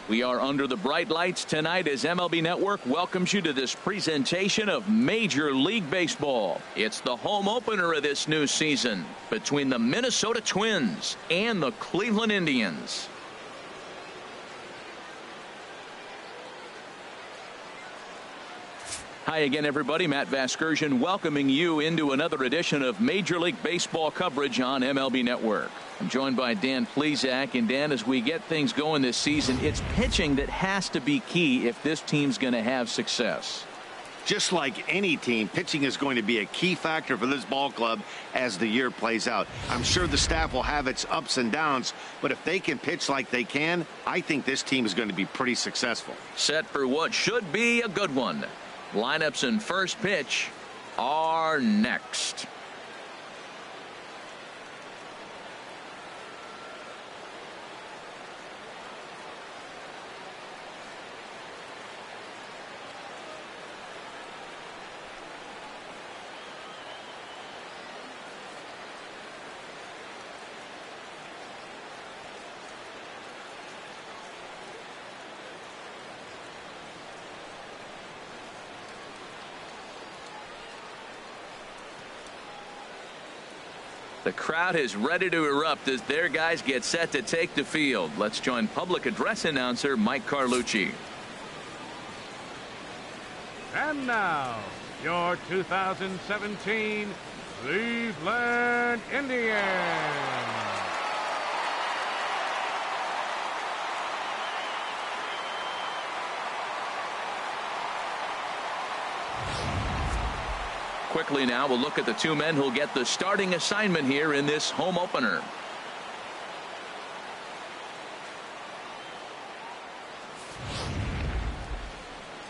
We are under the bright lights tonight as MLB Network welcomes you to this presentation of Major League Baseball. It's the home opener of this new season between the Minnesota Twins and the Cleveland Indians. Hi again, everybody. Matt Vasgersian welcoming you into another edition of Major League Baseball coverage on MLB Network. I'm joined by Dan Plesac, and Dan, as we get things going this season, it's pitching that has to be key if this team's going to have success. Just like any team, pitching is going to be a key factor for this ball club as the year plays out. I'm sure the staff will have its ups and downs, but if they can pitch like they can, I think this team is going to be pretty successful. Set for what should be a good one. Lineups and first pitch are next. The crowd is ready to erupt as their guys get set to take the field. Let's join public address announcer Mike Carlucci. And now, your 2017 Cleveland Indians. Quickly now, we'll look at the two men who'll get the starting assignment here in this home opener.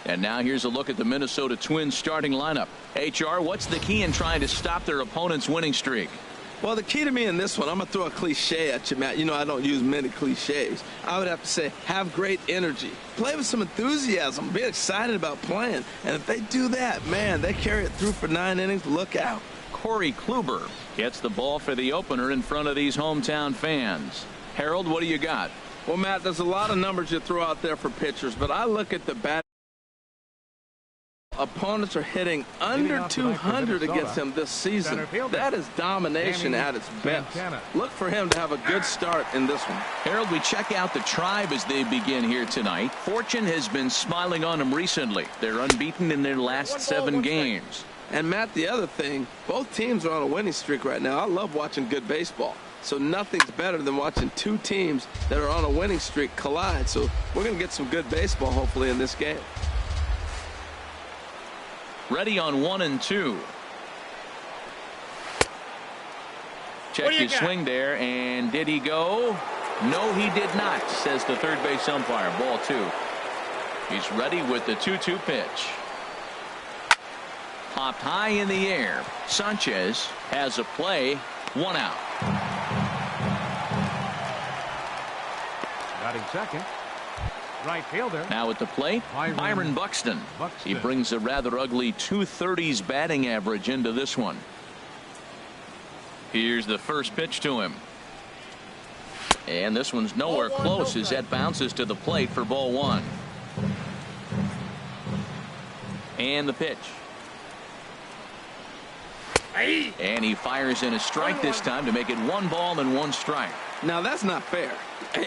And now here's a look at the Minnesota Twins starting lineup. HR, what's the key in trying to stop their opponent's winning streak? Well, the key to me in this one, I'm going to throw a cliche at you, Matt. You know I don't use many cliches. I would have to say have great energy. Play with some enthusiasm. Be excited about playing. And if they do that, man, they carry it through for 9 innings. Look out. Corey Kluber gets the ball for the opener in front of these hometown fans. Harold, what do you got? Well, Matt, there's a lot of numbers you throw out there for pitchers, but I look at the bat. Opponents are hitting under 200 against him this season. That is domination at its best. Look for him to have a good start in this one. Harold, we check out the Tribe as they begin here tonight. Fortune has been smiling on them recently. They're unbeaten in their last 7 games. And Matt, the other thing, both teams are on a winning streak right now. I love watching good baseball. So nothing's better than watching two teams that are on a winning streak collide. So we're going to get some good baseball hopefully in this game. Ready on 1 and 2. Check his swing there, and did he go? No, he did not, says the third base umpire. Ball 2. He's ready with the 2-2 pitch. Popped high in the air. Sanchez has a play. 1 out. Batting second. Right fielder. Now at the plate, Byron Buxton. He brings a rather ugly 230s batting average into this one. Here's the first pitch to him. And this one's nowhere close as that bounces to the plate for ball 1. And the pitch. And he fires in a strike this time to make it 1 ball and 1 strike. Now that's not fair.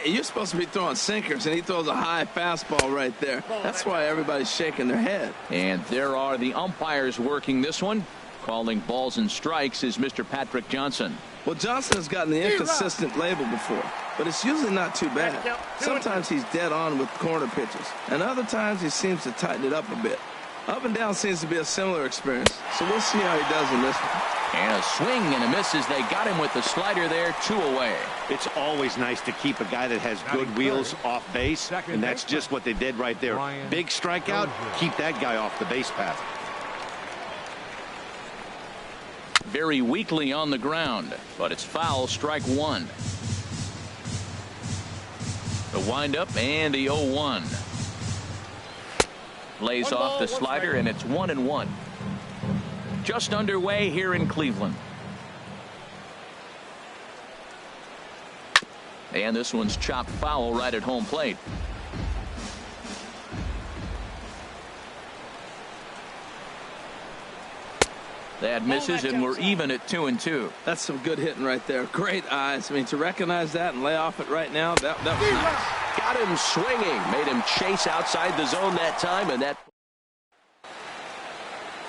You're supposed to be throwing sinkers, and he throws a high fastball right there. That's why everybody's shaking their head. And there are the umpires working this one. Calling balls and strikes is Mr. Patrick Johnson. Well, Johnson has gotten the inconsistent label before, but it's usually not too bad. Sometimes he's dead on with corner pitches, and other times he seems to tighten it up a bit. Up and down seems to be a similar experience, so we'll see how he does in this one. And a swing and a miss as they got him with the slider there. 2 away. It's always nice to keep a guy that has good wheels off base, and that's just what they did right there. Big strikeout, keep that guy off the base path. Very weakly on the ground, but it's foul. Strike 1. The windup and the 0-1. Lays off the slider, and it's 1-1. Just underway here in Cleveland. And this one's chopped foul right at home plate. That misses, and we're even at 2-2. That's some good hitting right there. Great eyes. I mean, to recognize that and lay off it right now, that was nice. Got him swinging. Made him chase outside the zone that time, and that.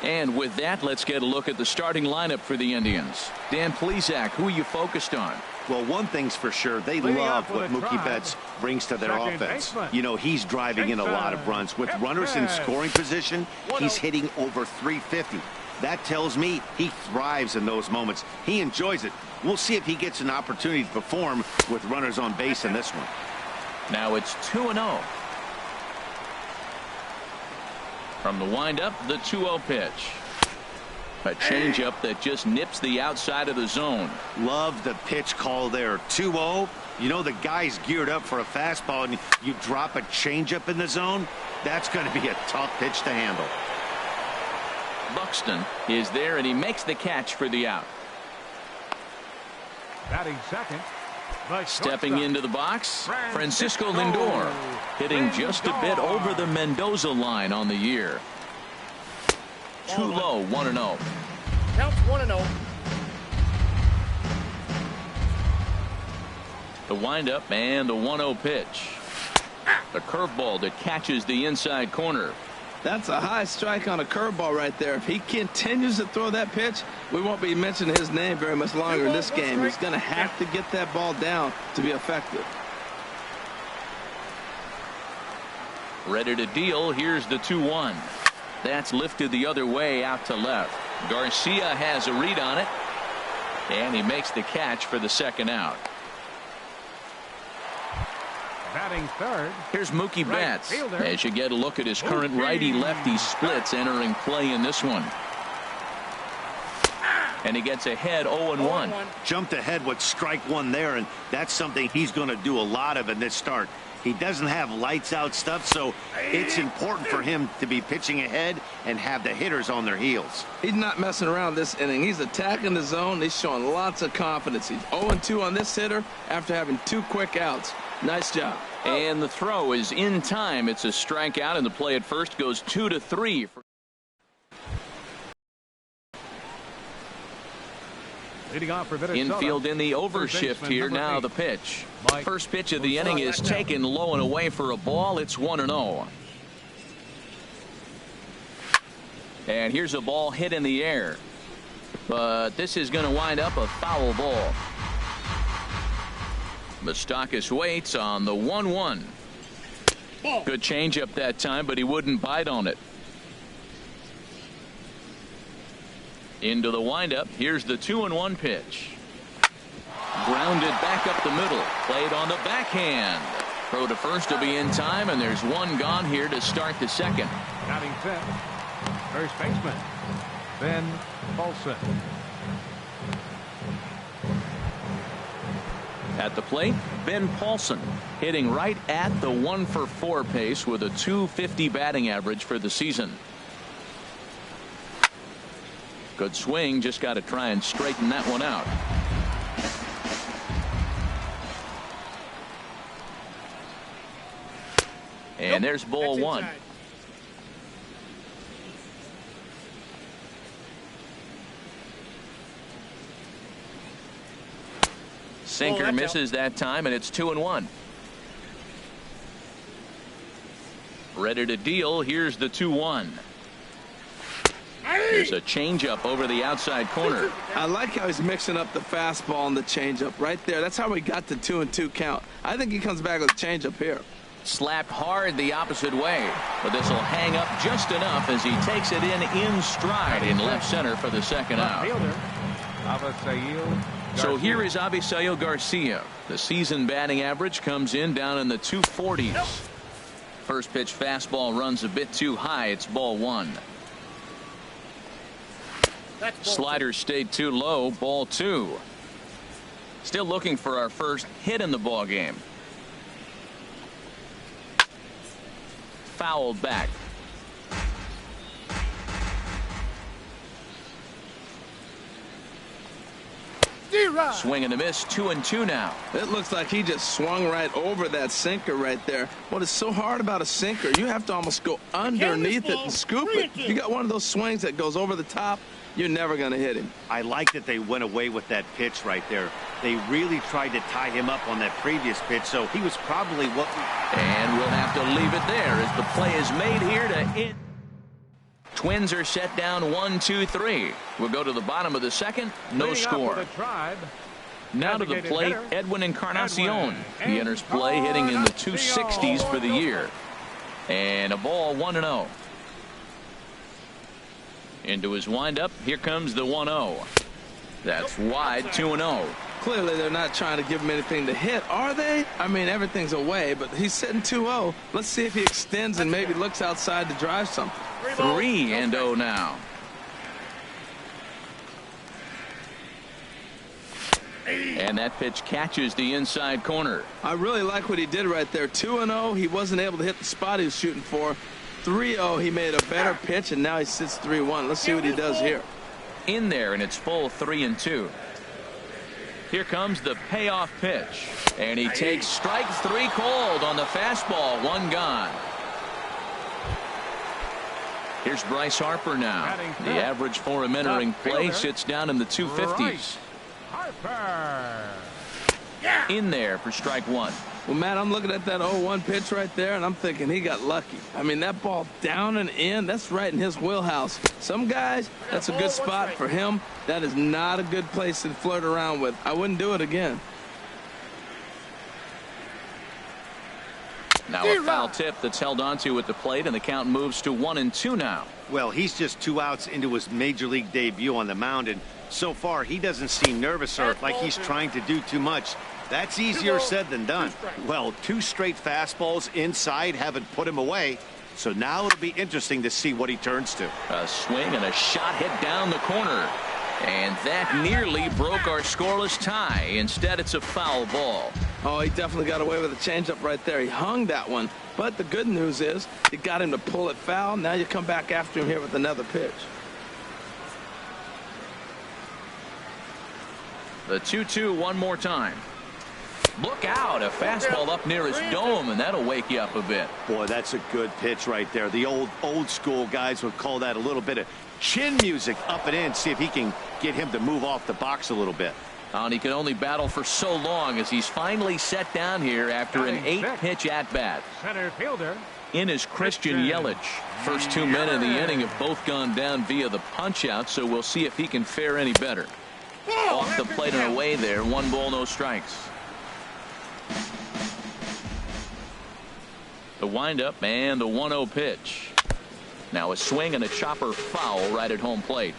And with that, let's get a look at the starting lineup for the Indians. Dan Plesac, who are you focused on? Well, one thing's for sure, they love what Mookie Betts brings to their offense. You know, he's driving in a lot of runs. With runners in scoring position, he's hitting over 350. That tells me he thrives in those moments. He enjoys it. We'll see if he gets an opportunity to perform with runners on base in this one. Now it's 2-0. From the windup, the 2-0 pitch. A changeup that just nips the outside of the zone. Love the pitch call there. 2-0. You know the guy's geared up for a fastball, and you drop a changeup in the zone. That's going to be a tough pitch to handle. Buxton is there, and he makes the catch for the out. Batting second. Stepping into the box, Francisco Lindor, hitting just a bit over the Mendoza line on the year. Too low, 1-0. Counts 1-0. The windup and the 1-0 pitch. The curveball that catches the inside corner. That's a high strike on a curveball right there. If he continues to throw that pitch, we won't be mentioning his name very much longer in this game. He's going to have to get that ball down to be effective. Ready to deal. Here's the 2-1. That's lifted the other way out to left. Garcia has a read on it, and he makes the catch for the second out. Batting third. Here's Mookie Betts as you get a look at his current righty-lefty splits entering play in this one. And he gets ahead 0-1. Jumped ahead with strike one there, and that's something he's going to do a lot of in this start. He doesn't have lights out stuff, so it's important for him to be pitching ahead and have the hitters on their heels. He's not messing around this inning. He's attacking the zone. He's showing lots of confidence. He's 0-2 on this hitter after having 2 quick outs. Nice job. And the throw is in time. It's a strikeout, and the play at first goes 2-3. Leading off for Minnesota. Infield in the overshift here. Now the pitch. First pitch of the inning is taken low and away for a ball. It's 1-0. And here's a ball hit in the air. But this is going to wind up a foul ball. Moustakas waits on the 1-1. Good changeup that time, but he wouldn't bite on it. Into the windup. Here's the 2-1 pitch. Grounded back up the middle. Played on the backhand. Throw to first will be in time, and there's one gone here to start the second. Batting fifth. First baseman Ben Paulson. At the plate, Ben Paulson hitting right at the 1-for-4 pace with a .250 batting average for the season. Good swing, just got to try and straighten that one out. And there's ball one. Sinker misses that time, and it's 2-1. Ready to deal. Here's the 2-1. There's a changeup over the outside corner. I like how he's mixing up the fastball and the changeup right there. That's how we got the 2-2 count. I think he comes back with a changeup here. Slapped hard the opposite way, but this will hang up just enough as he takes it in stride in left center for the second out. So here is Avisail Garcia. The season batting average comes in down in the 240s. First pitch fastball runs a bit too high. It's ball one. Slider stayed too low. Ball two. Still looking for our first hit in the ball game. Fouled back. Swing and a miss. 2-2 now. It looks like he just swung right over that sinker right there. What is so hard about a sinker, you have to almost go underneath it and scoop it. You got one of those swings that goes over the top. you're never going to hit him. I like that they went away with that pitch right there. They really tried to tie him up on that previous pitch, so he was probably what we... And we'll have to leave it there as the play is made here to end. Twins are set down 1-2-3. We'll go to the bottom of the second. No score. Now to the plate, Edwin Encarnacion. He enters play hitting in the 260s for the year. And a ball 1-0. Into his windup. Here comes the 1-0. That's wide, 2-0. Clearly they're not trying to give him anything to hit, are they? I mean, everything's away, but he's sitting 2-0. Let's see if he extends and maybe looks outside to drive something. 3-0 now. And that pitch catches the inside corner. I really like what he did right there. 2-0. He wasn't able to hit the spot he was shooting for. 3-0. He made a better pitch, and now he sits 3-1. Let's see what he does here. In there, and it's full 3-2. Here comes the payoff pitch. And he takes strike 3 called on the fastball. 1 gone. Here's Bryce Harper now. The average for him entering play sits down in the 250s. In there for strike 1. Well, Matt, I'm looking at that 0-1 pitch right there, and I'm thinking he got lucky. I mean, that ball down and in, that's right in his wheelhouse. Some guys, that's a good spot for him. That is not a good place to flirt around with. I wouldn't do it again. Now a foul tip that's held onto at the plate, and the count moves to 1-2 now. Well, he's just 2 outs into his major league debut on the mound, and so far he doesn't seem nervous or like he's trying to do too much. That's easier said than done. Well, 2 straight fastballs inside haven't put him away, so now it'll be interesting to see what he turns to. A swing and a shot hit down the corner, and that nearly broke our scoreless tie. Instead, it's a foul ball. Oh, he definitely got away with a changeup right there. He hung that one. But the good news is you got him to pull it foul. Now you come back after him here with another pitch. The 2-2 one more time. Look out. A fastball up near his dome, and that'll wake you up a bit. Boy, that's a good pitch right there. The old school guys would call that a little bit of chin music up and in. See if he can get him to move off the box a little bit. And he can only battle for so long as he's finally set down here after an 8-pitch at-bat. Center fielder. In is Christian Yelich. First 2 men in the inning have both gone down via the punch-out, so we'll see if he can fare any better. Off the plate and away there. 1 ball, no strikes. The windup and the 1-0 pitch. Now a swing and a chopper foul right at home plate.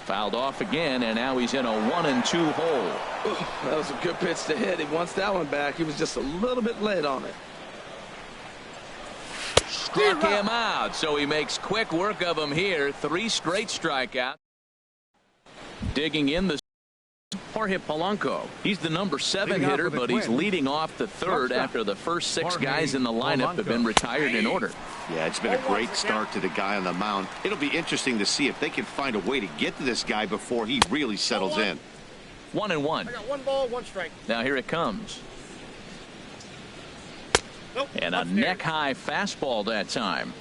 Fouled off again, and now he's in a 1-2 hole. That was a good pitch to hit. He wants that one back. He was just a little bit late on it. Struck him out, so he makes quick work of him here. 3 straight strikeouts. Digging in the Jorge Polanco. He's the number 7 hitter, but he's leading off the 3rd after the first 6 guys in the lineup have been retired in order. Yeah, it's been a great start to the guy on the mound. It'll be interesting to see if they can find a way to get to this guy before he really settles in. 1-1. I got 1 ball, 1 strike. Now here it comes. And a neck-high fastball that time.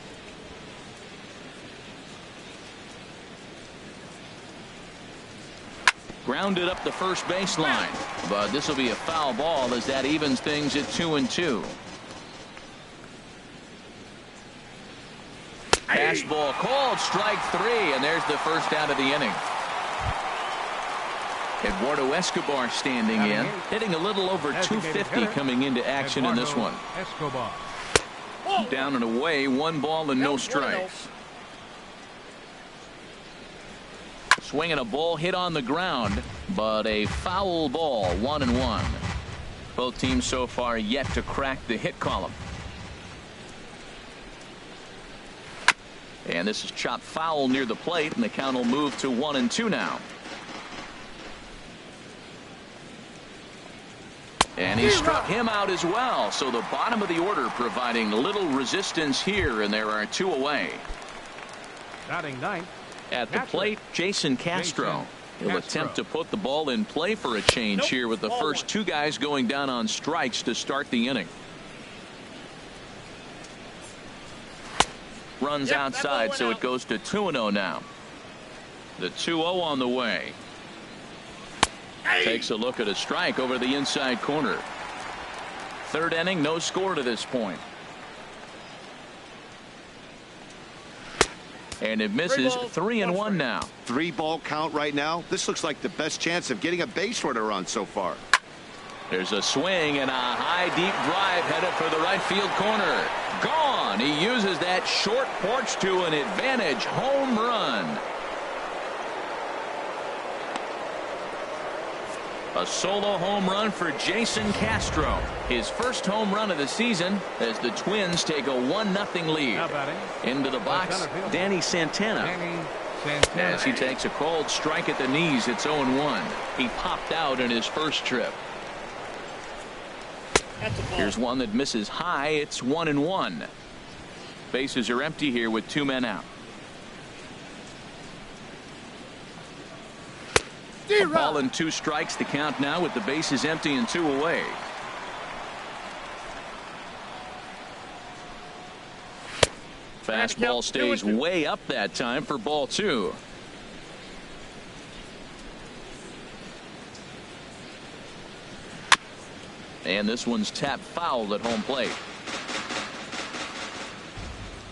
Grounded up the first baseline, but this will be a foul ball as that evens things at 2-2. Fastball called, strike 3, and there's the first out of the inning. Eduardo Escobar standing in, hitting a little over 250 coming into action in this one. Down and away, 1 ball and no strikes. Swinging a ball hit on the ground, but a foul ball, 1-1. Both teams so far yet to crack the hit column. And this is chopped foul near the plate, and the count will move to 1-2 now. And he struck him out as well, so the bottom of the order providing little resistance here, and there are 2 away. Batting ninth. At the plate, Jason Castro. He'll attempt to put the ball in play for a change here with the first 2 guys going down on strikes to start the inning. Runs outside, so it goes to 2-0 now. The 2-0 on the way. Takes a look at a strike over the inside corner. Third inning, no score to this point. And it misses. 3-1 now. 3-ball count right now. This looks like the best chance of getting a base runner on so far. There's a swing and a high deep drive headed for the right field corner. Gone. He uses that short porch to an advantage home run. A solo home run for Jason Castro. His first home run of the season as the Twins take a 1-0 lead. Into the box, Danny Santana. As he takes a cold strike at the knees, it's 0-1. He popped out in his first trip. Here's one that misses high. It's 1-1. Bases are empty here with 2 men out. A ball and 2 strikes to count now with the bases empty and 2 away. Fastball stays way up that time for ball 2. And this one's tapped foul at home plate.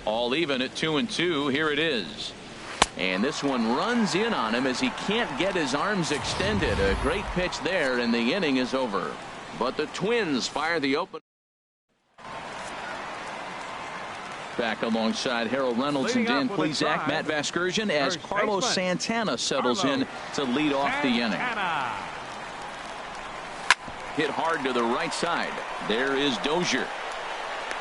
All even at 2-2. Here it is. And this one runs in on him as he can't get his arms extended. A great pitch there, and the inning is over. But the Twins fire the open. Back alongside Harold Reynolds and Dan Plesac, Matt Vasgersian, as Carlos Santana settles in to lead off the inning. Hit hard to the right side. There is Dozier.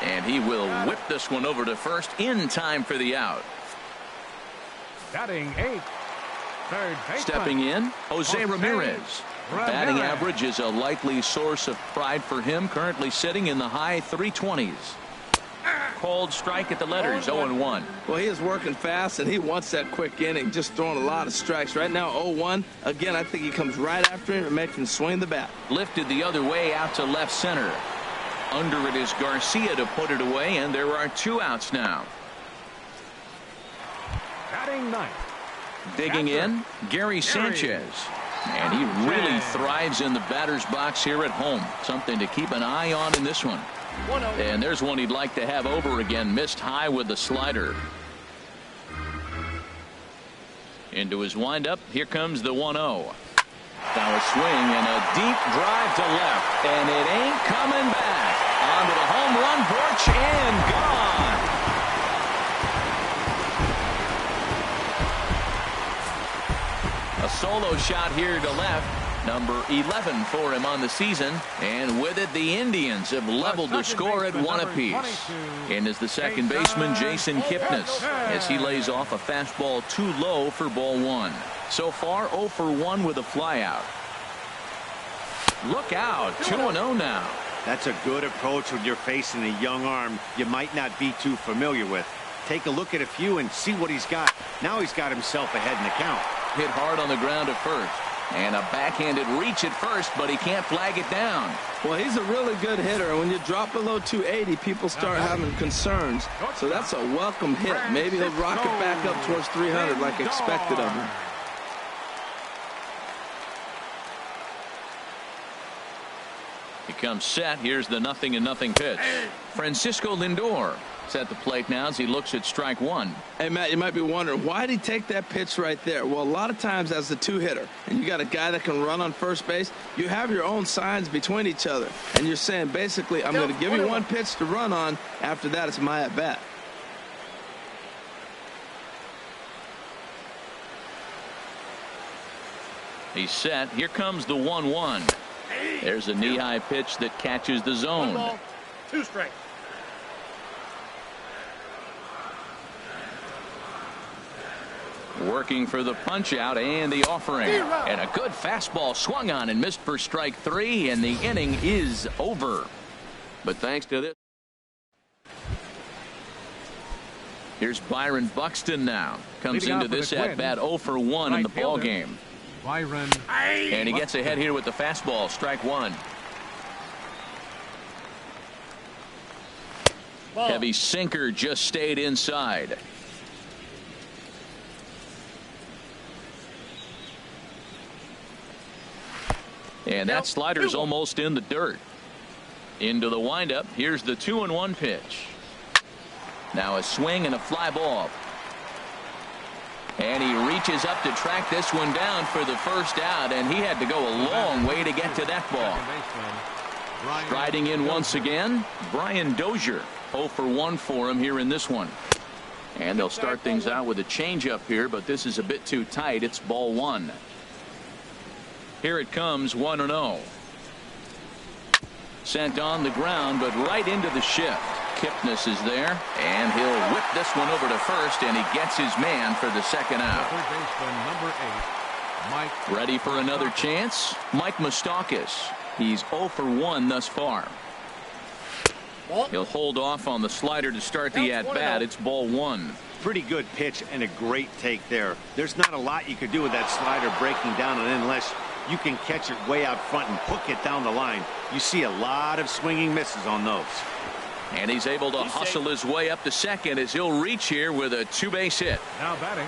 And he will whip this one over to first in time for the out. Batting 8th. Third baseman. Stepping in, Jose Ramirez. Batting average is a likely source of pride for him. Currently sitting in the high 320s. Cold strike at the letters, 0-1. Well, he is working fast, and he wants that quick inning, just throwing a lot of strikes. Right now, 0-1. Again, I think he comes right after him and makes him swing the bat. Lifted the other way out to left center. Under it is Garcia to put it away, and there are 2 outs now. Batting 9th. Digging in, Gary Sanchez. And he really thrives in the batter's box here at home. Something to keep an eye on in this one. And there's one he'd like to have over again. Missed high with the slider. Into his windup. Here comes the 1-0. Now a swing and a deep drive to left. And it ain't coming back. Onto the home run porch and gone. A solo shot here to left. Number 11 for him on the season. And with it, the Indians have leveled the score at 1 apiece. And is the second baseman, Jason Kipnis, as he lays off a fastball too low for ball 1. So far, 0 for 1 with a flyout. Look out, 2-0 now. That's a good approach when you're facing a young arm you might not be too familiar with. Take a look at a few and see what he's got. Now he's got himself ahead in the count. Hit hard on the ground at first. And a backhanded reach at first, but he can't flag it down. Well, he's a really good hitter. And when you drop below 280, people start having concerns. So that's a welcome hit. Maybe he'll rock it back up towards 300 like expected of him. He comes set. Here's the 0-0 pitch. Francisco Lindor is at the plate now as he looks at strike 1. Hey, Matt, you might be wondering, why did he take that pitch right there? Well, a lot of times as the 2-hitter, and you got a guy that can run on first base, you have your own signs between each other. And you're saying, basically, I'm going to give you one pitch to run on. After that, it's my at-bat. He's set. Here comes the 1-1. There's a knee-high pitch that catches the zone. 1 ball, 2 strikes. Working for the punch out and the offering. And a good fastball swung on and missed for strike 3, and the inning is over. But thanks to this. Here's Byron Buxton now. Comes into this at bat 0 for 1 in the ball game. Byron. And he gets ahead here with the fastball. Strike 1. Ball. Heavy sinker just stayed inside. And that slider's almost in the dirt. Into the windup. Here's the 2-1 pitch. Now a swing and a fly ball. And he reaches up to track this one down for the first out, and he had to go a long way to get to that ball. Striding in once again, Brian Dozier. 0 for 1 for him here in this one. And they'll start things out with a changeup here, but this is a bit too tight. It's ball 1. Here it comes, 1-0. Sent on the ground, but right into the shift. Kipnis is there, and he'll whip this one over to first, and he gets his man for the second out. Third baseman, number 8, Mike. Ready for another chance? Mike Moustakas. He's 0 for 1 thus far. Ball. He'll hold off on the slider to start the at-bat. It's ball 1. Pretty good pitch and a great take there. There's not a lot you could do with that slider breaking down, and unless you can catch it way out front and hook it down the line, you see a lot of swinging misses on those. And he's able to hustle his way up to second as he'll reach here with a 2-base hit. Now batting,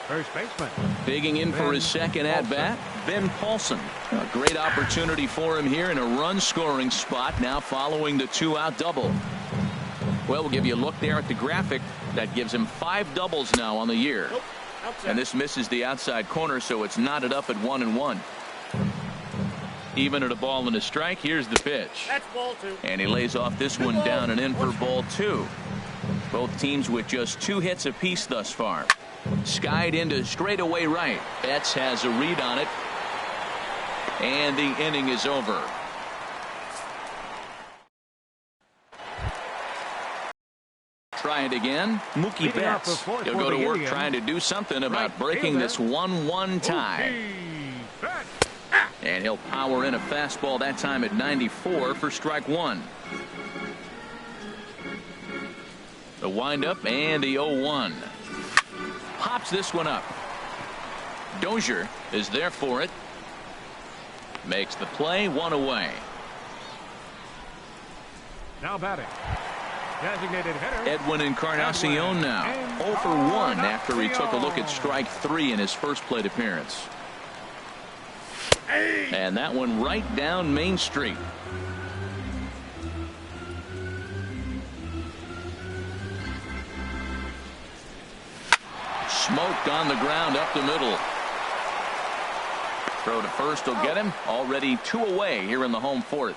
first baseman. Digging in for his second at-bat, Ben Paulson. A great opportunity for him here in a run-scoring spot now following the 2-out double. Well, we'll give you a look there at the graphic. That gives him 5 doubles now on the year. And this misses the outside corner, so it's knotted up at 1-1. Even at a ball and a strike. Here's the pitch. That's ball 2. And he lays off this one down and in for ball 2. Both teams with just 2 hits apiece thus far. Skied into straightaway right. Betts has a read on it. And the inning is over. Try it again. Mookie Betts. He'll go to work trying to do something about breaking this 1-1 tie. And he'll power in a fastball that time at 94 for strike 1. The windup and the 0-1. Pops this one up. Dozier is there for it. Makes the play, 1 away. Now batting, designated hitter Edwin Encarnacion now 0 for 1 after he took a look at strike 3 in his first plate appearance. And that one right down Main Street. Smoked on the ground up the middle. Throw to first will get him. Already 2 away here in the home 4th.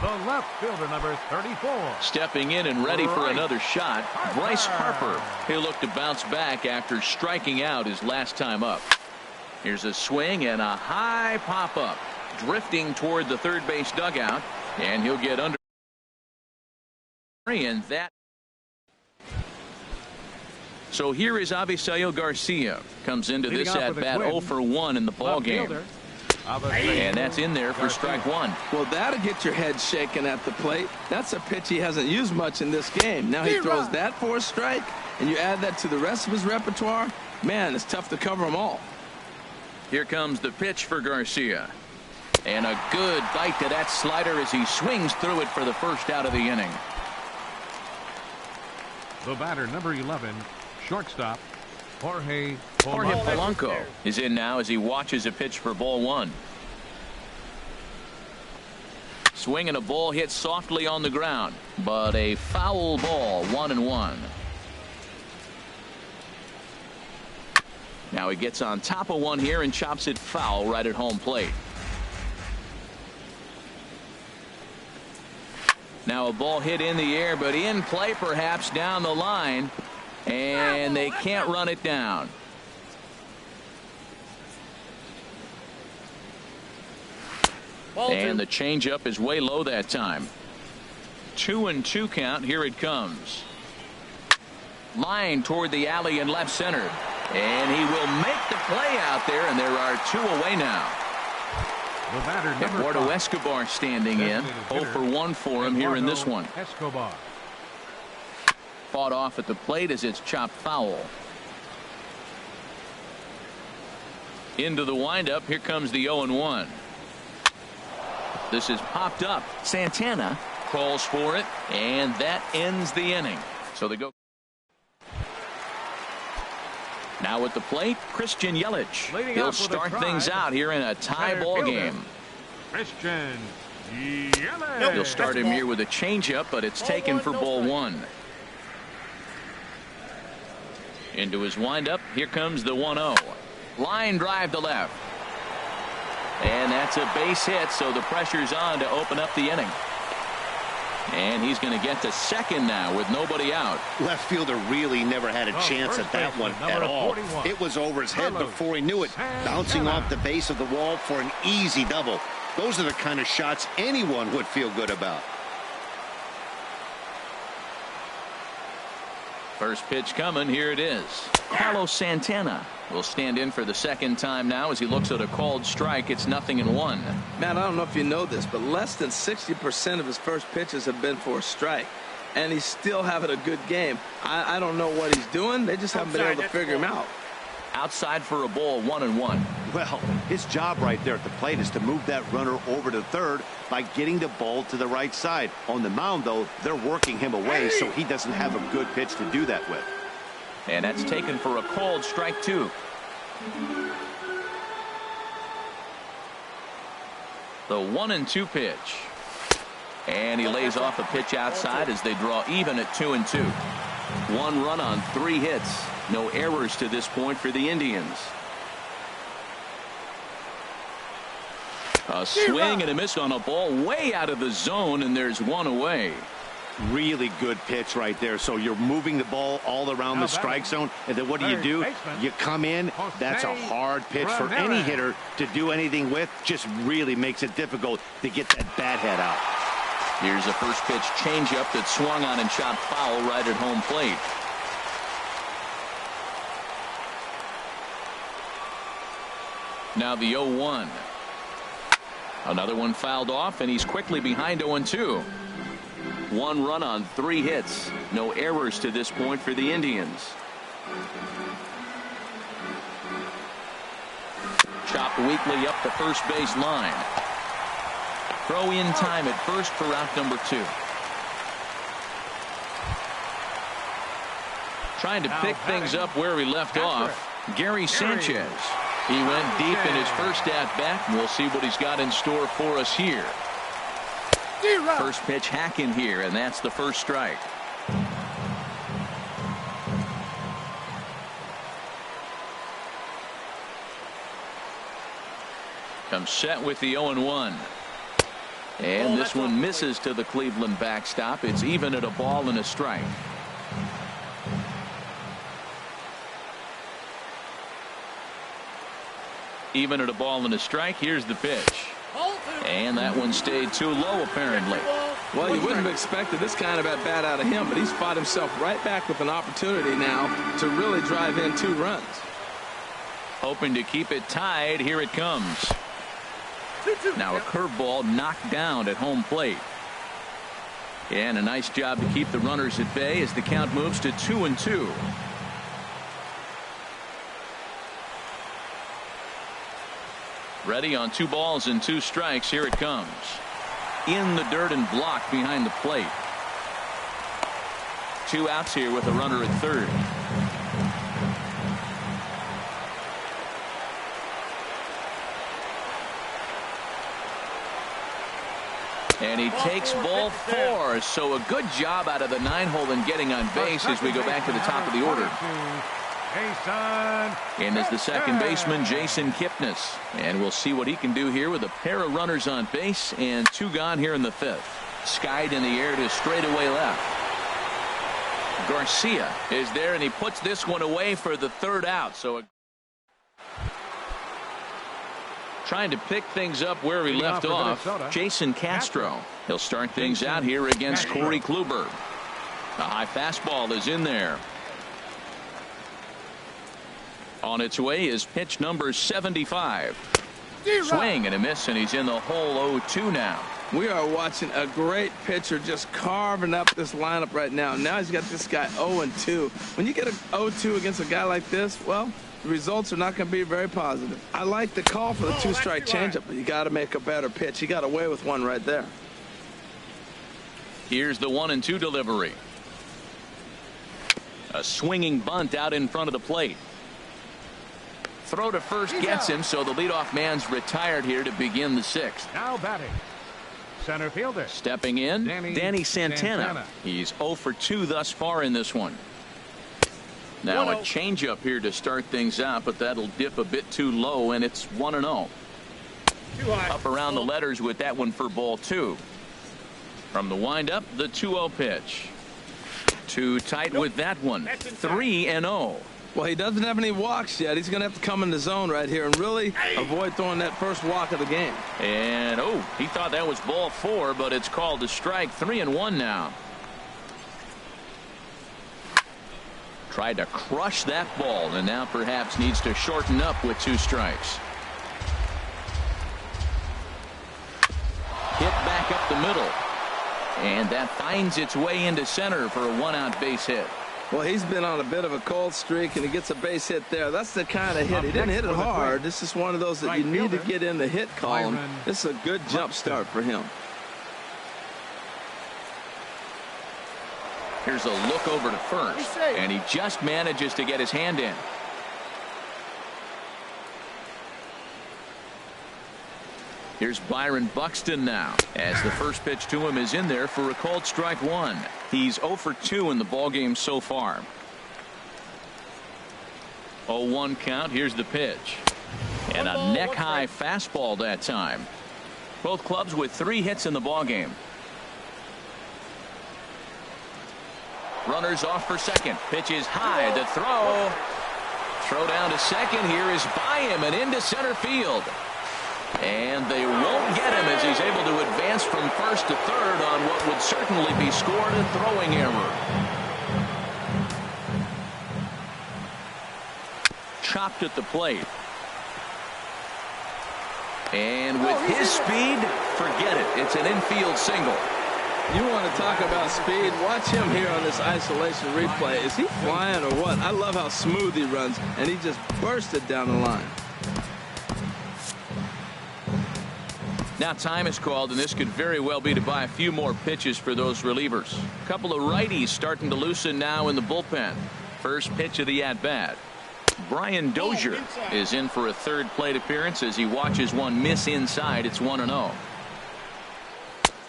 the left fielder, number 34. Stepping in and ready for another shot, Bryce Harper. He'll look to bounce back after striking out his last time up. Here's a swing and a high pop up, drifting toward the third base dugout, and he'll get under. And that. So here is Avisail Garcia. Comes into this at bat 0 for 1 in the ball game. And that's in there for strike 1. Well, that'll get your head shaken at the plate. That's a pitch he hasn't used much in this game. Now he throws that for a strike, and you add that to the rest of his repertoire. Man, it's tough to cover them all. Here comes the pitch for Garcia. And a good bite to that slider as he swings through it for the first out of the inning. The batter, number 11, shortstop, Jorge Polanco is in now as he watches a pitch for ball 1. Swing and a ball hit softly on the ground, but a foul ball, 1-1. Now he gets on top of one here and chops it foul right at home plate. Now a ball hit in the air, but in play perhaps down the line, and they can't run it down. And the changeup is way low that time. 2-2 count. Here it comes. Line toward the alley in left center. And he will make the play out there, and there are 2 away now. The batter, number Eduardo 5, Escobar standing in. 0 for 1 for him here in this one. Escobar. Fought off at the plate as it's chopped foul. Into the windup. Here comes the 0-1. This is popped up. Santana calls for it, and that ends the inning. So they go. Now at the plate, Christian Yelich. He'll start things out here in a tie ball game. Christian Yelich. He'll start him here with a changeup, but it's taken for ball one. Into his windup, here comes the 1-0. Line drive to left. And that's a base hit, so the pressure's on to open up the inning. And he's going to get to second now with nobody out. Left fielder really never had a chance at that one at all. 41. It was over his head before he knew it, bouncing off the base of the wall for an easy double. Those are the kind of shots anyone would feel good about. First pitch coming. Here it is. Carlos Santana will stand in for the second time now as he looks at a called strike. It's 0-1. Matt, I don't know if you know this, but less than 60% of his first pitches have been for a strike. And he's still having a good game. I don't know what he's doing. They just haven't been able to figure him out. Outside for a ball, 1-1. Well, his job right there at the plate is to move that runner over to third by getting the ball to the right side. On the mound, though, they're working him away, so he doesn't have a good pitch to do that with. And that's taken for a called strike, too. The 1-2 pitch. And he lays off a pitch outside as they draw even at 2-2. 1 run on 3 hits. No errors to this point for the Indians. A swing and a miss on a ball way out of the zone, and there's one away. Really good pitch right there. So you're moving the ball all around the strike zone, and then what do? You come in. That's a hard pitch for any hitter to do anything with. Just really makes it difficult to get that bat head out. Here's a first pitch changeup that swung on and shot foul right at home plate. Now the 0-1. Another one fouled off, and he's quickly behind 0-2. 1 run on 3 hits. No errors to this point for the Indians. Chopped weakly up the first base line. Throw in time at first for out number 2. Trying to pick things up where he left off, Gary Sanchez. He went deep in his first at-bat, and we'll see what he's got in store for us here. First pitch hacking here, and that's the first strike. Comes set with the 0-1. And this one misses to the Cleveland backstop. It's even at a ball and a strike. Even at a ball and a strike. Here's the pitch. And that one stayed too low, apparently. Well, you wouldn't have expected this kind of at bat out of him, but he's fought himself right back with an opportunity now to really drive in 2 runs. Hoping to keep it tied. Here it comes. Now a curveball knocked down at home plate. And a nice job to keep the runners at bay as the count moves to 2-2. Ready on 2 balls and 2 strikes. Here it comes. In the dirt and blocked behind the plate. 2 outs here with a runner at third. And he takes ball 4. So a good job out of the 9-hole in getting on base as we go back to the top of the order. In is the second baseman, Jason Kipnis. And we'll see what he can do here with a pair of runners on base and 2 gone here in the 5th. Skied in the air to straightaway left. Garcia is there, and he puts this one away for the 3rd out. So trying to pick things up where he left off, Jason Castro. He'll start things out here against Corey Kluber. The high fastball is in there. On its way is pitch number 75. Swing and a miss, and he's in the hole 0-2 now. We are watching a great pitcher just carving up this lineup right now. Now he's got this guy 0-2. When you get a 0-2 against a guy like this, well, the results are not going to be very positive. I like the call for the 2-strike changeup, but you got to make a better pitch. He got away with one right there. Here's the 1-2 delivery. A swinging bunt out in front of the plate. Throw to first gets him, so the leadoff man's retired here to begin the 6th. Now batting, center fielder. Stepping in, Danny Santana. He's 0 for 2 thus far in this one. Now a changeup here to start things out, but that'll dip a bit too low, and it's 1-0. Up around the letters with that one for ball 2. From the windup, the 2-0 pitch. Too tight with that one. 3-0. Well, he doesn't have any walks yet. He's going to have to come in the zone right here and really avoid throwing that first walk of the game. And, he thought that was ball 4, but it's called a strike. 3-1 now. Tried to crush that ball, and now perhaps needs to shorten up with 2 strikes. Hit back up the middle. And that finds its way into center for a 1-out base hit. Well, he's been on a bit of a cold streak, and he gets a base hit there. That's the kind of hit. He didn't hit it hard. This is one of those that you need to get in the hit column. This is a good jump start for him. Here's a look over to first, and he just manages to get his hand in. Here's Byron Buxton now, as the first pitch to him is in there for a called strike 1. He's 0 for 2 in the ballgame so far. 0-1 count. Here's the pitch. And a neck-high fastball that time. Both clubs with 3 hits in the ballgame. Runners off for second. Pitch is high. The throw. Throw down to second here is by him and into center field. And they won't get him as he's able to advance from first to third on what would certainly be scored a throwing error. Chopped at the plate. And with his speed, forget it. It's an infield single. You want to talk about speed? Watch him here on this isolation replay. Is he flying or what? I love how smooth he runs, and he just bursted down the line. Now time is called, and this could very well be to buy a few more pitches for those relievers. A couple of righties starting to loosen now in the bullpen. First pitch of the at-bat. Brian Dozier is in for a third plate appearance as he watches one miss inside. It's 1-0.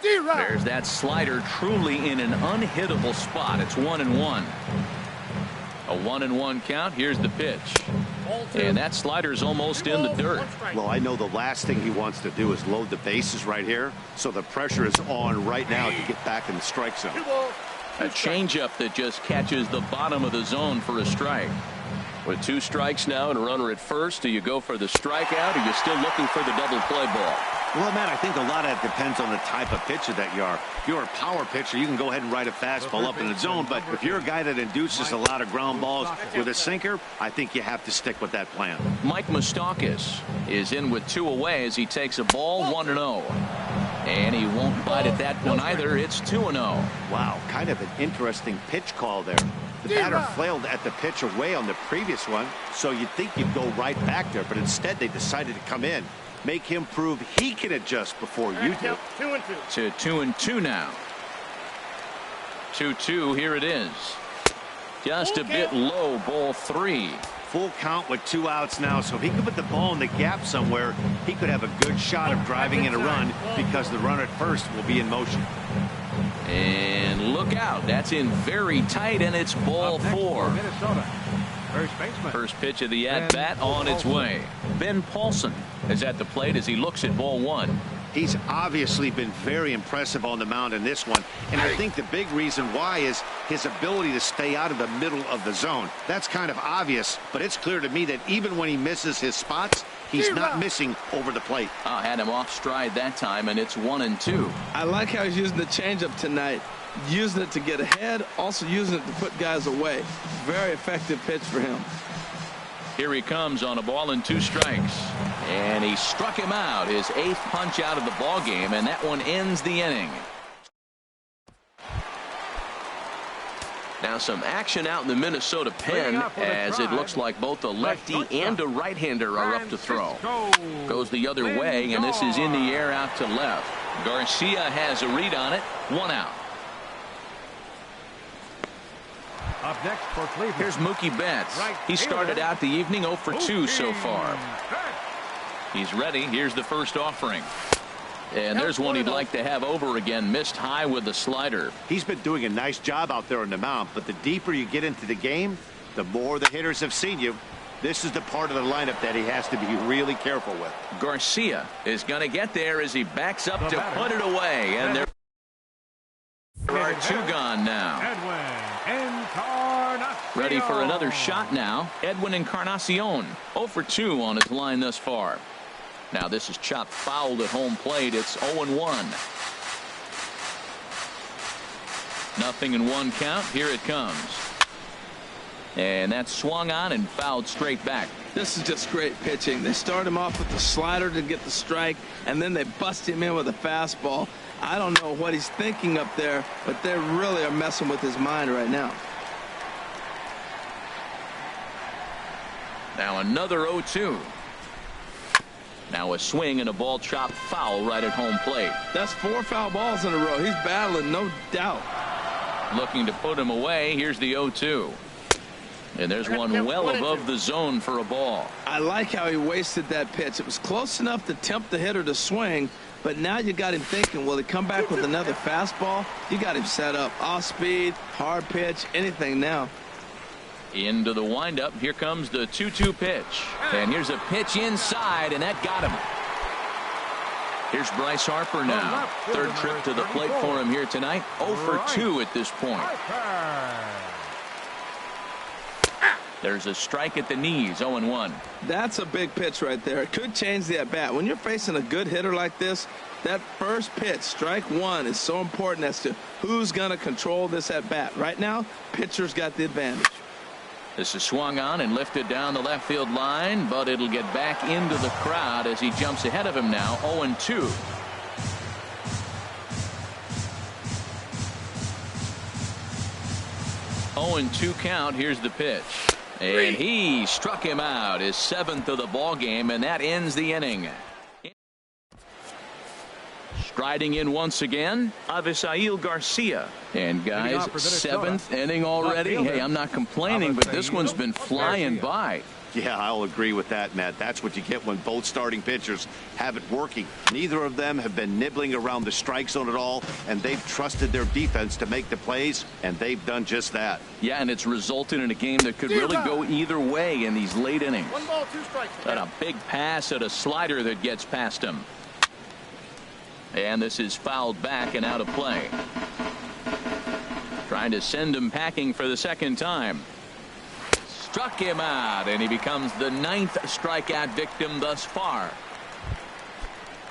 There's that slider truly in an unhittable spot. It's 1-1. A 1-1 count. Here's the pitch. And that slider's almost in the dirt. Well, I know the last thing he wants to do is load the bases right here. So the pressure is on right now to get back in the strike zone. A changeup that just catches the bottom of the zone for a strike. With 2 strikes now and a runner at first, do you go for the strikeout or are you still looking for the double play ball? Well, Matt, I think a lot of it depends on the type of pitcher that you are. If you're a power pitcher, you can go ahead and ride a fastball up in the zone. But if you're a guy that induces a lot of ground balls with a sinker, I think you have to stick with that plan. Mike Moustakas is in with 2 away as he takes a ball 1-0. And he won't bite at that one either. It's 2-0. Wow, kind of an interesting pitch call there. The batter flailed at the pitch away on the previous one, so you'd think you'd go right back there, but instead they decided to come in. Make him prove he can adjust before you do. 2-2. To 2-2 now. 2-2. Here it is. Just a bit low. Ball 3. Full count with 2 outs now, so if he could put the ball in the gap somewhere, he could have a good shot of driving in a run because the runner at first will be in motion. And look out. That's in very tight, and it's ball 4. Minnesota. First pitch of the at-bat on its way. Ben Paulson is at the plate as he looks at ball 1. He's obviously been very impressive on the mound in this one, and I think the big reason why is his ability to stay out of the middle of the zone. That's kind of obvious, but it's clear to me that even when he misses his spots, he's not missing over the plate. Had him off stride that time, and it's 1-2. I like how he's using the changeup tonight. Using it to get ahead, also using it to put guys away. Very effective pitch for him. Here he comes on a ball and 2 strikes. And he struck him out, his 8th punch out of the ball game, and that one ends the inning. Now some action out in the Minnesota pen as it looks like both a lefty and a right-hander are up to throw. Goes the other way, and this is in the air out to left. Garcia has a read on it. 1 out. Up next for Cleveland. Here's Mookie Betts. Right He started fielder, out the evening 0 for 2 so far. Betts. He's ready. Here's the first offering. And there's one he'd like to have over again. Missed high with the slider. He's been doing a nice job out there on the mound, but the deeper you get into the game, the more the hitters have seen you. This is the part of the lineup that he has to be really careful with. Garcia is going to get there as he backs up to put it away. And there are 2 gone now. Edwin Encarnacion. Ready for another shot now. Edwin Encarnacion 0 for 2 on his line thus far. Now this is chopped fouled at home plate. It's 0-1. Nothing in 1 count. Here it comes. And that's swung on and fouled straight back. This is just great pitching. They start him off with the slider to get the strike, and then they bust him in with a fastball. I don't know what he's thinking up there, but they really are messing with his mind right now. Now another 0-2. Now a swing and a ball chopped foul right at home plate. That's 4 foul balls in a row. He's battling, no doubt. Looking to put him away. Here's the 0-2. And there's one well above the zone for a ball. I like how he wasted that pitch. It was close enough to tempt the hitter to swing, but now you got him thinking, will he come back with another fastball? You got him set up. Off speed, hard pitch, anything now. Into the windup. Here comes the 2-2 pitch. And here's a pitch inside, and that got him. Here's Bryce Harper now. 3rd trip to the plate for him here tonight. 0 for 2 at this point. There's a strike at the knees. 0-1. That's a big pitch right there. It could change the at bat. When you're facing a good hitter like this, that first pitch, strike 1, is so important as to who's going to control this at bat. Right now, pitcher's got the advantage. This is swung on and lifted down the left field line, but it'll get back into the crowd as he jumps ahead of him now. 0-2. And 2 count. Here's the pitch. And he struck him out, his 7th of the ball game, and that ends the inning. Striding in once again, Avisail Garcia. And guys, 7th inning already. Hey, I'm not complaining, but this one's been flying by. Yeah, I'll agree with that, Matt. That's what you get when both starting pitchers have it working. Neither of them have been nibbling around the strike zone at all, and they've trusted their defense to make the plays, and they've done just that. Yeah, and it's resulted in a game that could really go either way in these late innings. 1 ball, 2 strikes. And a big pass at a slider that gets past him. And this is fouled back and out of play. Trying to send him packing for the 2nd time. Struck him out, and he becomes the 9th strikeout victim thus far.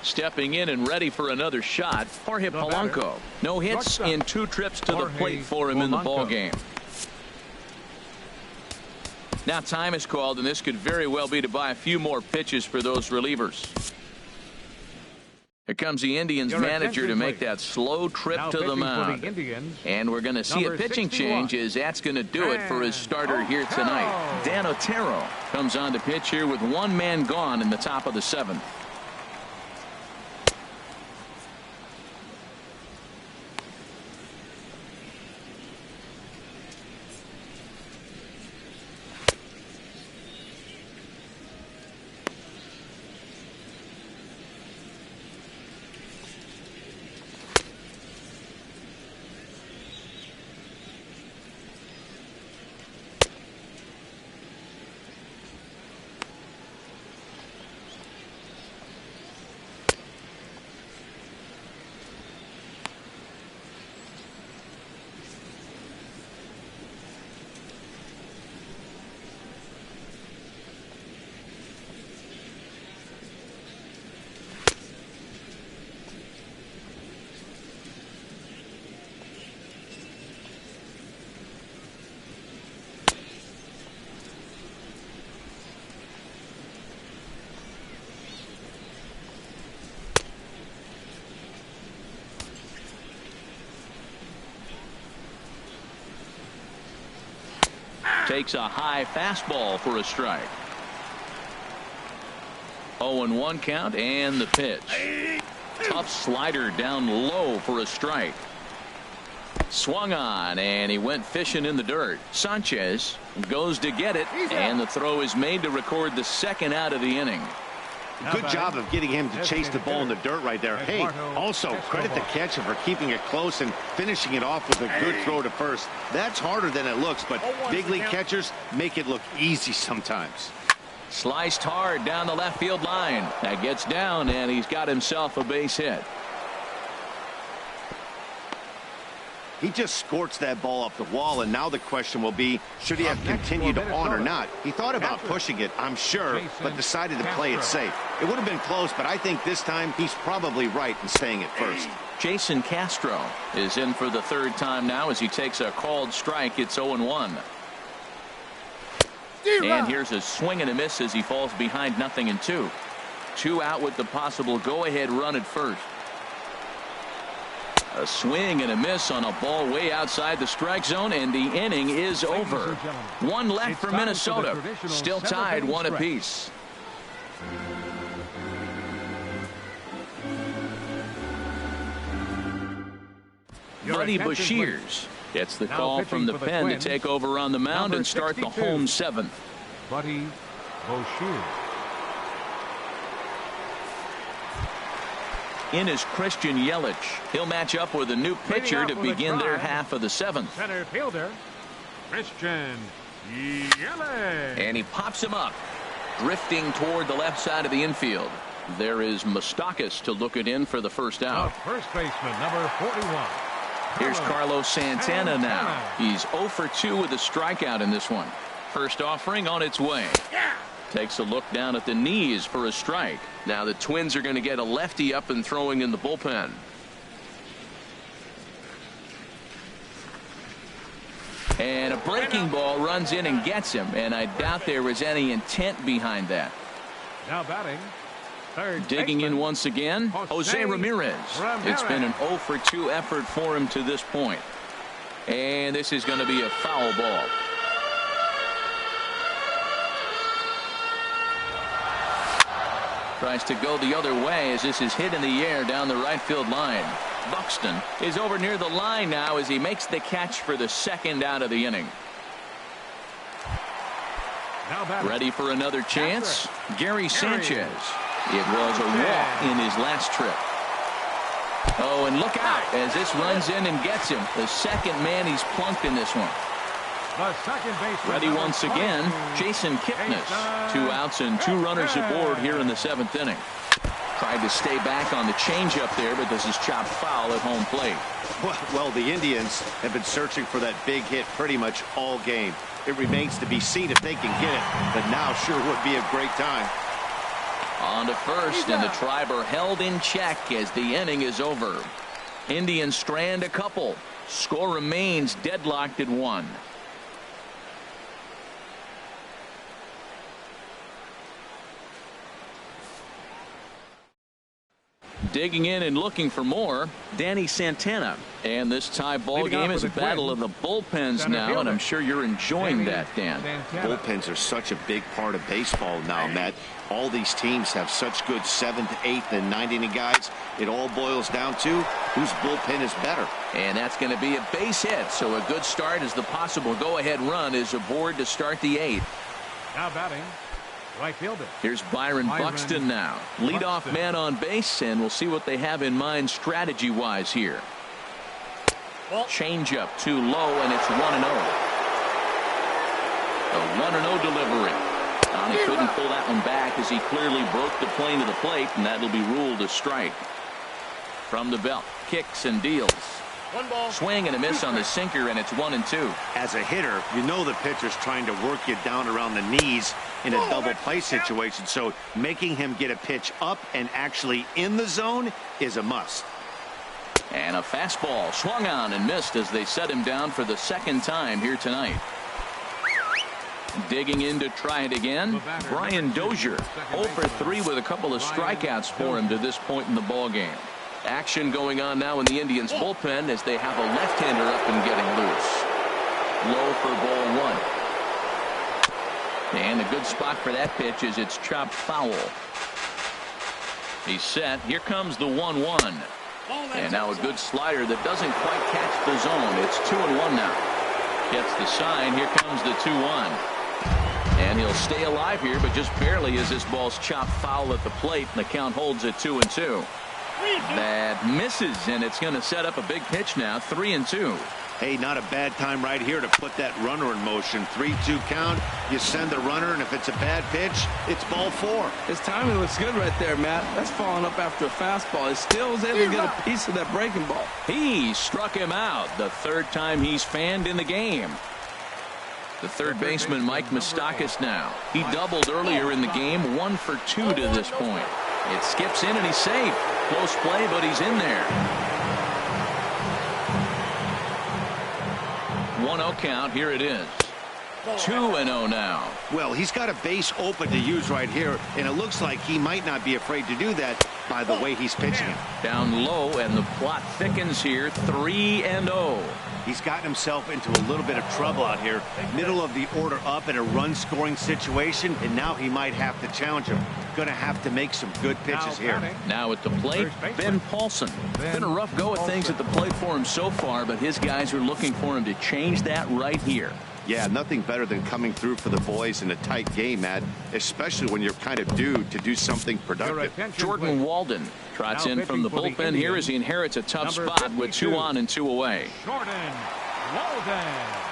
Stepping in and ready for another shot, Jorge Polanco. No hits in 2 trips to the plate for him in the ball game. Now time is called, and this could very well be to buy a few more pitches for those relievers. Here comes the Indians manager to make that slow trip to the mound. And we're going to see a pitching change as that's going to do it for his starter here tonight. Dan Otero comes on to pitch here with 1 man gone in the top of the 7th. Takes a high fastball for a strike. 0-1 count, and the pitch. Tough slider down low for a strike. Swung on, and he went fishing in the dirt. Sanchez goes to get it, and the throw is made to record the second out of the inning. Good job of getting him to chase the ball in the dirt right there. Hey, also credit the catcher for keeping it close and finishing it off with a good throw to first. That's harder than it looks, but big league catchers make it look easy sometimes. Sliced hard down the left field line. That gets down, and he's got himself a base hit. He just scorched that ball up the wall, and now the question will be, should he have continued on or not? He thought about pushing it, I'm sure, but decided to play it safe. It would have been close, but I think this time he's probably right in staying at first. Jason Castro is in for the third time now as he takes a called strike. It's 0-1. And here's a swing and a miss as he falls behind 0-2. 2 out with the possible go-ahead run at first. A swing and a miss on a ball way outside the strike zone, and the inning is over. 1 left for Minnesota. Still tied 1 apiece. Buddy Bashirs gets the call from the pen to take over on the mound and start the home 7th. Buddy Bashirs. In is Christian Yelich. He'll match up with a new pitcher to begin their half of the 7th. Center fielder, Christian Yelich. And he pops him up, drifting toward the left side of the infield. There is Moustakas to look it in for the first out. First baseman, number 41. Here's Carlos Santana now. He's 0 for 2 with a strikeout in this one. First offering on its way. Takes a look down at the knees for a strike. Now the Twins are going to get a lefty up and throwing in the bullpen. And a breaking ball runs in and gets him, and I doubt there was any intent behind that. Now batting, third digging baseman, in once again, Jose Ramirez. It's been an 0 for 2 effort for him to this point. And this is going to be a foul ball. Tries to go the other way as this is hit in the air down the right field line. Buxton is over near the line now as he makes the catch for the second out of the inning. Ready for another chance? Gary Sanchez. It was a walk in his last trip. Oh, and look out as this runs in and gets him. The second man he's plunked in this one. Ready once again, Jason Kipnis. 2 outs and 2 runners aboard here in the 7th inning. Tried to stay back on the changeup there, but this is chopped foul at home plate. Well, the Indians have been searching for that big hit pretty much all game. It remains to be seen if they can get it, but now sure would be a great time. On to first, and the Triber held in check as the inning is over. Indians strand a couple. Score remains deadlocked at 1. Digging in and looking for more, Danny Santana. And this tie ball game is a battle of the bullpens now, and I'm sure you're enjoying that, Dan. Bullpens are such a big part of baseball now, Matt. All these teams have such good 7th, 8th, and 9th inning guys. It all boils down to whose bullpen is better. And that's going to be a base hit, so a good start as the possible go-ahead run is aboard to start the 8th. Now batting, right fielder. Here's Byron Buxton now. Leadoff man on base, and we'll see what they have in mind strategy-wise here. Changeup too low, and it's 1-0. A 1-0 delivery. He couldn't pull that one back as he clearly broke the plane to the plate, and that'll be ruled a strike. From the belt, kicks and deals. Swing and a miss on the sinker, and it's 1-2. As a hitter, you know the pitcher's trying to work you down around the knees in a double play situation, so making him get a pitch up and actually in the zone is a must. And a fastball swung on and missed as they set him down for the second time here tonight. Digging in to try it again, Brian Dozier. 0 for 3 with a couple of strikeouts for him to this point in the ball game. Action going on now in the Indians bullpen as they have a left-hander up and getting loose. Low for ball 1. And a good spot for that pitch is it's chopped foul. He's set. Here comes the 1-1. And now a good slider that doesn't quite catch the zone. It's 2-1 now. Gets the sign. Here comes the 2-1. And he'll stay alive here, but just barely as this ball's chopped foul at the plate, and the count holds at 2-2. That misses, and it's going to set up a big pitch now. 3-2. Hey, not a bad time right here to put that runner in motion. 3-2 count. You send the runner, and if it's a bad pitch, it's ball 4. His timing looks good right there, Matt. That's falling up after a fastball. He still was able to get a piece of that breaking ball. He struck him out the third time he's fanned in the game. The third baseman, Mike Moustakas, now. He doubled earlier in the game, 1 for 2 to this point. It skips in, and he's safe. Close play, but he's in there. 1-0 count. Here it is. 2-0 now. Well, he's got a base open to use right here, and it looks like he might not be afraid to do that by the way he's pitching it. Down low, and the plot thickens here. 3-0. He's gotten himself into a little bit of trouble out here. Middle of the order up in a run-scoring situation, and now he might have to challenge him. Going to have to make some good pitches here. Now at the plate, Ben Paulson. Been a rough go of things at the plate for him so far, but his guys are looking for him to change that right here. Yeah, nothing better than coming through for the boys in a tight game, Matt, especially when you're kind of due to do something productive. Jordan Walden trots in from the bullpen here as he inherits a tough spot with 2 on and 2 away. Jordan Walden.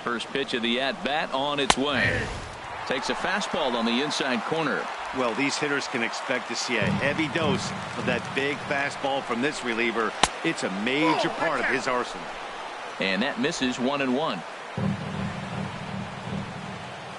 First pitch of the at-bat on its way. Takes a fastball on the inside corner. Well, these hitters can expect to see a heavy dose of that big fastball from this reliever. It's a major part of his arsenal. And that misses. 1-1.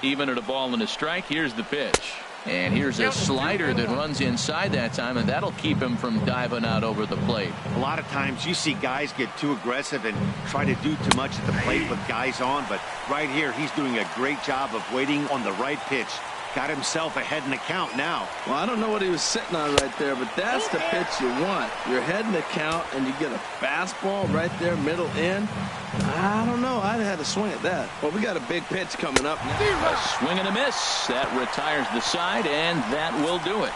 Even at a ball and a strike. Here's the pitch. And here's a slider that runs inside that time, and that'll keep him from diving out over the plate. A lot of times you see guys get too aggressive and try to do too much at the plate with guys on, but right here he's doing a great job of waiting on the right pitch. Got himself ahead in the count now. Well, I don't know what he was sitting on right there, but that's the pitch you want. You're ahead in the count, and you get a fastball right there, middle in. I don't know. I'd have had to swing at that. Well, we got a big pitch coming up now. A swing and a miss. That retires the side, and that will do it.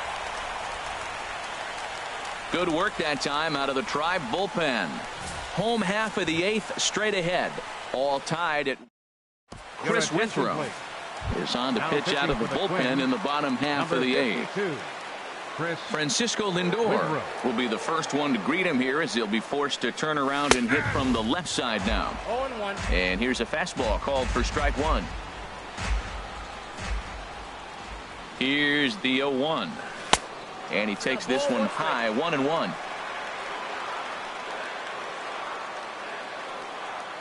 Good work that time out of the Tribe bullpen. Home half of the 8th straight ahead. All tied at Chris Withrow is on the pitch out of the bullpen in the bottom half of the 8th. Francisco Lindor will be the first one to greet him here as he'll be forced to turn around and hit from the left side now. 0-1. And here's a fastball called for strike 1. Here's the 0-1. And he takes this one high. 1-1.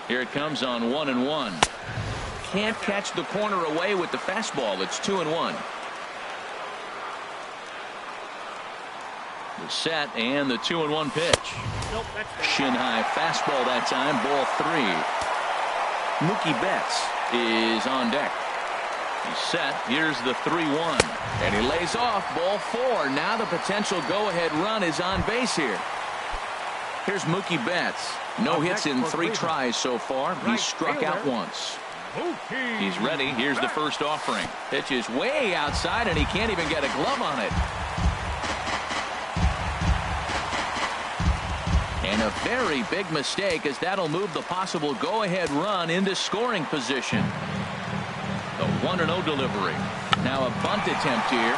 Here it comes on 1-1. Can't catch the corner away with the fastball. It's 2-1. The set and the 2-1 pitch. Nope, Shin high fastball that time. Ball 3. Mookie Betts is on deck. He's set. Here's the 3-1. And he lays off. Ball 4. Now the potential go-ahead run is on base here. Here's Mookie Betts. No hits in 3 tries so far. He struck out once. He's ready. Here's the first offering. Pitch is way outside, and he can't even get a glove on it. And a very big mistake, as that'll move the possible go-ahead run into scoring position. The 1-0 delivery. Now a bunt attempt here.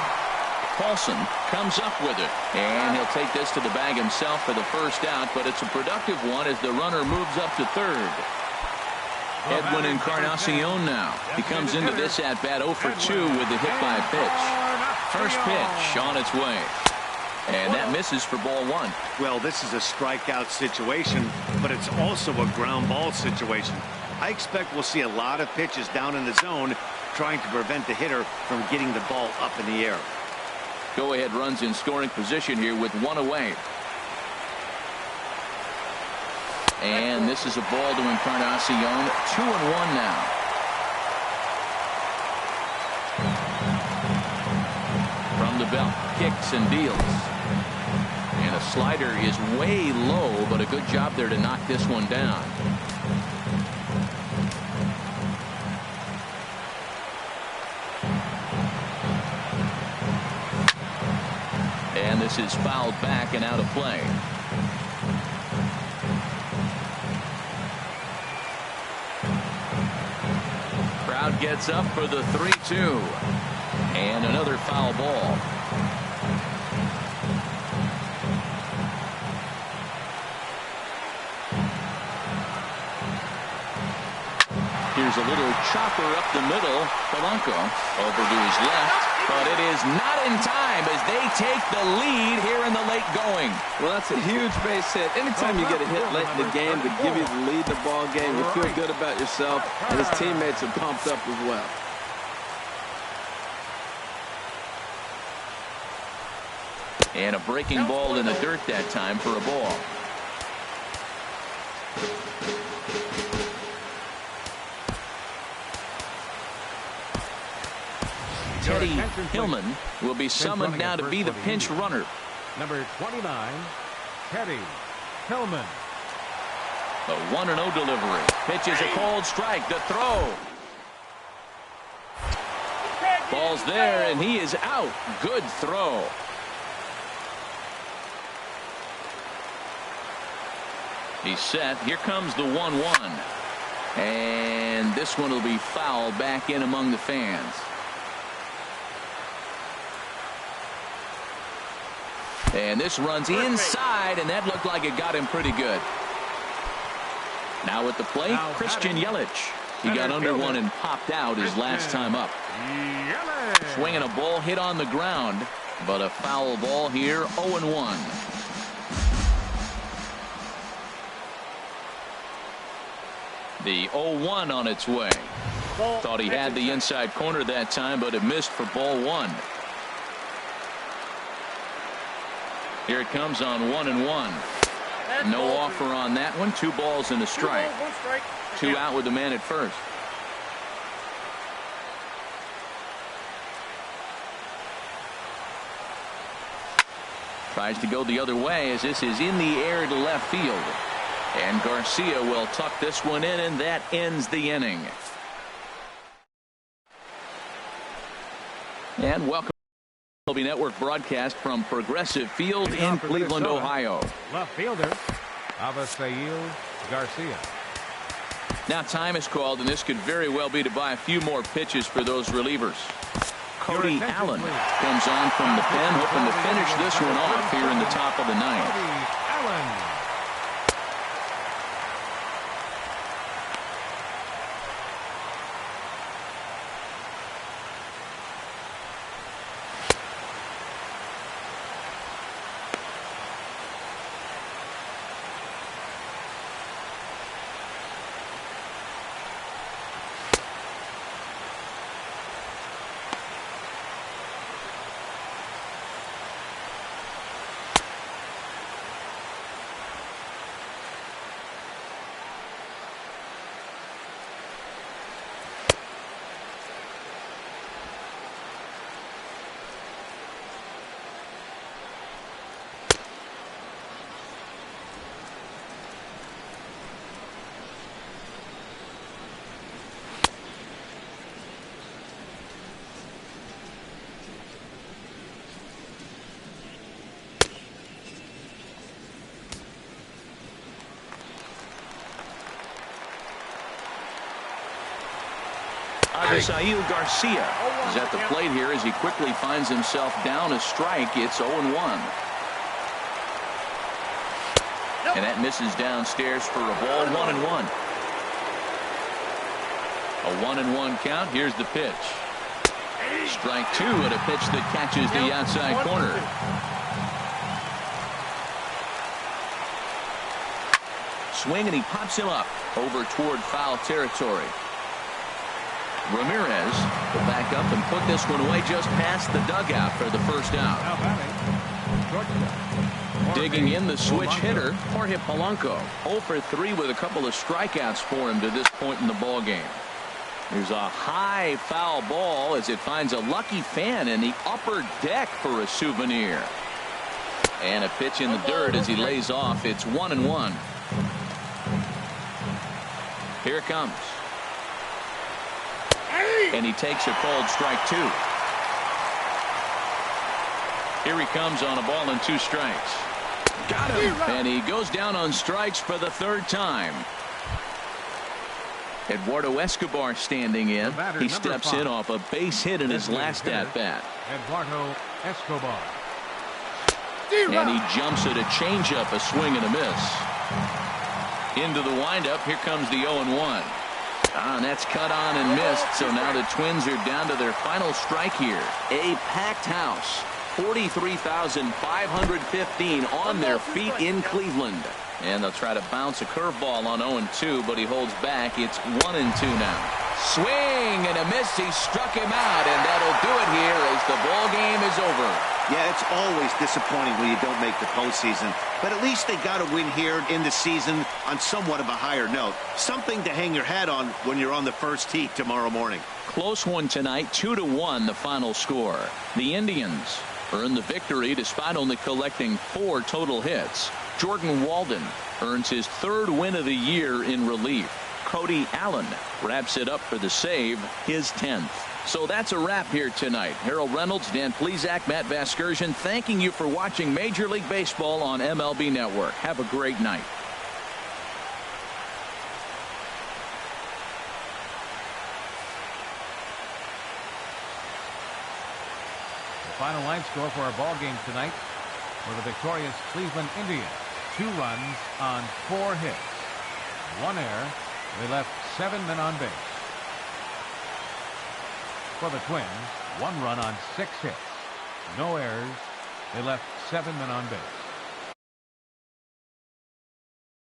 Paulson comes up with it, and he'll take this to the bag himself for the first out, but it's a productive one as the runner moves up to third. Edwin Encarnacion now. He comes into this at bat 0 for 2 with the hit by pitch. First pitch on its way. And that misses for ball one. Well, this is a strikeout situation, but it's also a ground ball situation. I expect we'll see a lot of pitches down in the zone trying to prevent the hitter from getting the ball up in the air. Go-ahead runs in scoring position here with one away. And this is a ball to Encarnacion. 2-1 now. From the belt, kicks and deals. And a slider is way low, but a good job there to knock this one down. And this is fouled back and out of play. Crowd gets up for the 3-2. And another foul ball. Here's a little chopper up the middle. Polanco over to his left, but it is not in time as they take the lead here in the late going. Well, that's a huge base hit. Anytime you get a hit late in the game to give you the lead in the ball game, you feel good about yourself, and his teammates are pumped up as well. And a breaking ball in the dirt that time for a ball. Teddy Hillman will be summoned now to be the pinch runner. Number 29, Teddy Hillman. The 1-0 delivery. Pitches a cold strike. The throw. Ball's there, and he is out. Good throw. He's set. Here comes the 1-1. And this one will be fouled back in among the fans. And this runs inside, and that looked like it got him pretty good. Now at the plate, Christian Yelich. He got under one and popped out his last time up. Swinging a ball hit on the ground, but a foul ball here, 0-1. The 0-1 on its way. Thought he had the inside corner that time, but it missed for ball one. Here it comes on 1-1. No offer on that one. 2 balls and a strike. 2 out with the man at first. Tries to go the other way as this is in the air to left field. And Garcia will tuck this one in, and that ends the inning. And welcome to the MLB Network broadcast from Progressive Field in Cleveland, Ohio. Left fielder, Avisail Garcia. Now time is called, and this could very well be to buy a few more pitches for those relievers. Cody Allen comes on from the pen, hoping to finish this one off here in the top of the ninth. Cody Allen. Avisail Garcia is at the plate here as he quickly finds himself down a strike. It's 0-1. And that misses downstairs for a ball. 1-1. A 1-1 count. Here's the pitch. Strike 2 at a pitch that catches the outside corner. Swing, and he pops him up over toward foul territory. Ramirez will back up and put this one away just past the dugout for the first out. Digging in, the switch hitter, Jorge Polanco. 0 for 3 with a couple of strikeouts for him to this point in the ball game. There's a high foul ball as it finds a lucky fan in the upper deck for a souvenir. And a pitch in the dirt as he lays off. It's 1-1. Here it comes. And he takes a called strike 2. Here he comes on a ball and 2 strikes. Got him. And he goes down on strikes for the 3rd time. Eduardo Escobar standing in. He steps in off a base hit in his last at-bat. Eduardo Escobar. And he jumps at a changeup, a swing and a miss. Into the windup. Here comes the 0-1. And that's cut on and missed. So now the Twins are down to their final strike here. A packed house. 43,515 on their feet in Cleveland. And they'll try to bounce a curveball on 0-2, but he holds back. It's 1-2 now. Swing and a miss. He struck him out, and that'll do it here as the ball game is over. Yeah, it's always disappointing when you don't make the postseason, but at least they got a win here in the season on somewhat of a higher note. Something to hang your hat on when you're on the first tee tomorrow morning. Close one tonight, 2-1 the final score. The Indians earn the victory despite only collecting 4 total hits. Jordan Walden earns his 3rd win of the year in relief. Cody Allen wraps it up for the save, his 10th. So that's a wrap here tonight. Harold Reynolds, Dan Plesac, Matt Vasgersian, thanking you for watching Major League Baseball on MLB Network. Have a great night. The final line score for our ball game tonight for the victorious Cleveland Indians. 2 runs on 4 hits. 1 error. They left 7 men on base. For the Twins, 1 run on 6 hits. No errors. They left 7 men on base.